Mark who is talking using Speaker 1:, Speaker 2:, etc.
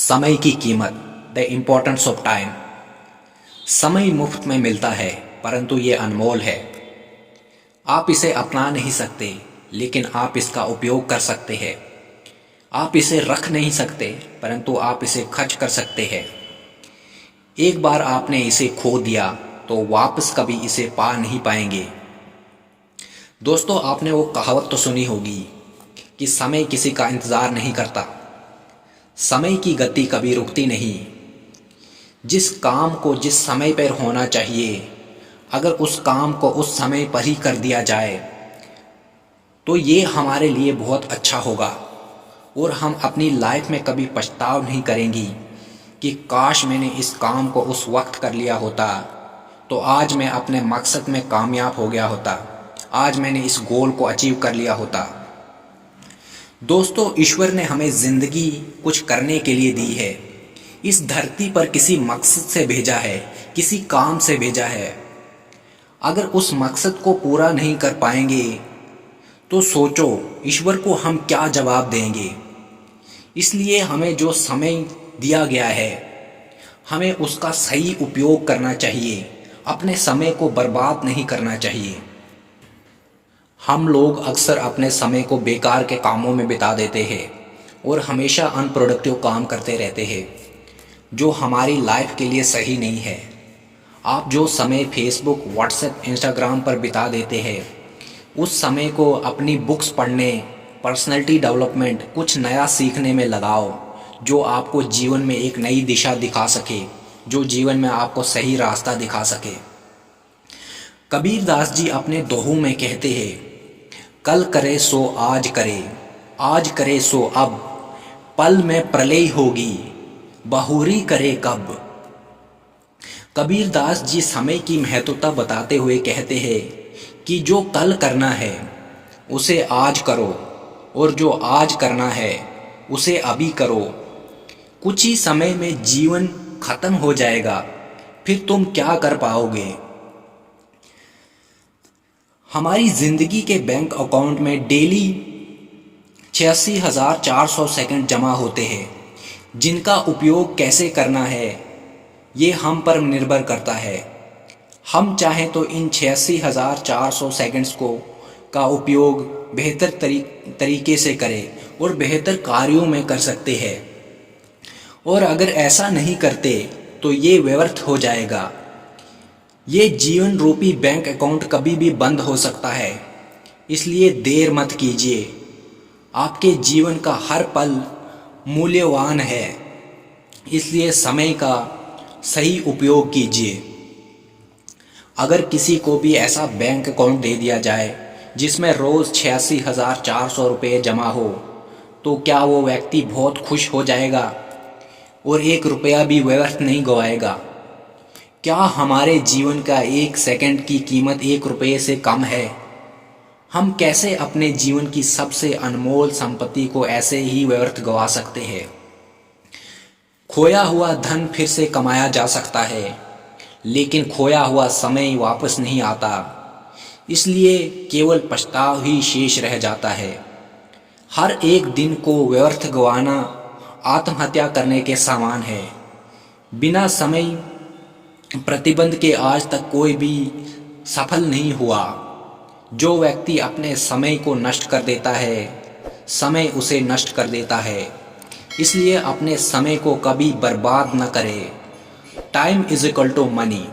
Speaker 1: समय की कीमत, द इम्पोर्टेंस ऑफ टाइम। समय मुफ्त में मिलता है परंतु ये अनमोल है। आप इसे अपना नहीं सकते लेकिन आप इसका उपयोग कर सकते हैं। आप इसे रख नहीं सकते परंतु आप इसे खर्च कर सकते हैं। एक बार आपने इसे खो दिया तो वापस कभी इसे पा नहीं पाएंगे। दोस्तों, आपने वो कहावत तो सुनी होगी कि समय किसी का इंतज़ार नहीं करता। समय की गति कभी रुकती नहीं। जिस काम को जिस समय पर होना चाहिए, अगर उस काम को उस समय पर ही कर दिया जाए तो ये हमारे लिए बहुत अच्छा होगा और हम अपनी लाइफ में कभी पछताव नहीं करेंगी कि काश मैंने इस काम को उस वक्त कर लिया होता तो आज मैं अपने मकसद में कामयाब हो गया होता, आज मैंने इस गोल को अचीव कर लिया होता। दोस्तों, ईश्वर ने हमें ज़िंदगी कुछ करने के लिए दी है। इस धरती पर किसी मकसद से भेजा है, किसी काम से भेजा है। अगर उस मकसद को पूरा नहीं कर पाएंगे तो सोचो ईश्वर को हम क्या जवाब देंगे। इसलिए हमें जो समय दिया गया है हमें उसका सही उपयोग करना चाहिए, अपने समय को बर्बाद नहीं करना चाहिए। हम लोग अक्सर अपने समय को बेकार के कामों में बिता देते हैं और हमेशा अनप्रोडक्टिव काम करते रहते हैं जो हमारी लाइफ के लिए सही नहीं है। आप जो समय फेसबुक, व्हाट्सएप, इंस्टाग्राम पर बिता देते हैं उस समय को अपनी बुक्स पढ़ने, पर्सनैलिटी डेवलपमेंट, कुछ नया सीखने में लगाओ जो आपको जीवन में एक नई दिशा दिखा सके, जो जीवन में आपको सही रास्ता दिखा सके। कबीर दास जी अपने दोहों में कहते हैं, कल करे सो आज करे, आज करे सो अब, पल में प्रलय होगी, बहुरी करे कब। कबीर दास जी समय की महत्वता बताते हुए कहते हैं कि जो कल करना है उसे आज करो और जो आज करना है उसे अभी करो। कुछ ही समय में जीवन खत्म हो जाएगा, फिर तुम क्या कर पाओगे। हमारी ज़िंदगी के बैंक अकाउंट में डेली 86,400 सेकंड जमा होते हैं, जिनका उपयोग कैसे करना है ये हम पर निर्भर करता है। हम चाहें तो इन 86,400 सेकंड्स का उपयोग बेहतर तरीके से करें और बेहतर कार्यों में कर सकते हैं, और अगर ऐसा नहीं करते तो ये व्यर्थ हो जाएगा। ये जीवन रूपी बैंक अकाउंट कभी भी बंद हो सकता है, इसलिए देर मत कीजिए। आपके जीवन का हर पल मूल्यवान है, इसलिए समय का सही उपयोग कीजिए। अगर किसी को भी ऐसा बैंक अकाउंट दे दिया जाए जिसमें रोज़ 86,400 रुपये जमा हो तो क्या वो व्यक्ति बहुत खुश हो जाएगा और 1 रुपया भी व्यर्थ नहीं गवाएगा। क्या हमारे जीवन का 1 सेकंड की कीमत 1 रुपये से कम है? हम कैसे अपने जीवन की सबसे अनमोल संपत्ति को ऐसे ही व्यर्थ गवा सकते हैं। खोया हुआ धन फिर से कमाया जा सकता है लेकिन खोया हुआ समय वापस नहीं आता, इसलिए केवल पछतावा ही शेष रह जाता है। हर एक दिन को व्यर्थ गंवाना आत्महत्या करने के समान है। बिना समय प्रतिबंध के आज तक कोई भी सफल नहीं हुआ। जो व्यक्ति अपने समय को नष्ट कर देता है, समय उसे नष्ट कर देता है। इसलिए अपने समय को कभी बर्बाद न करें। Time is equal to money.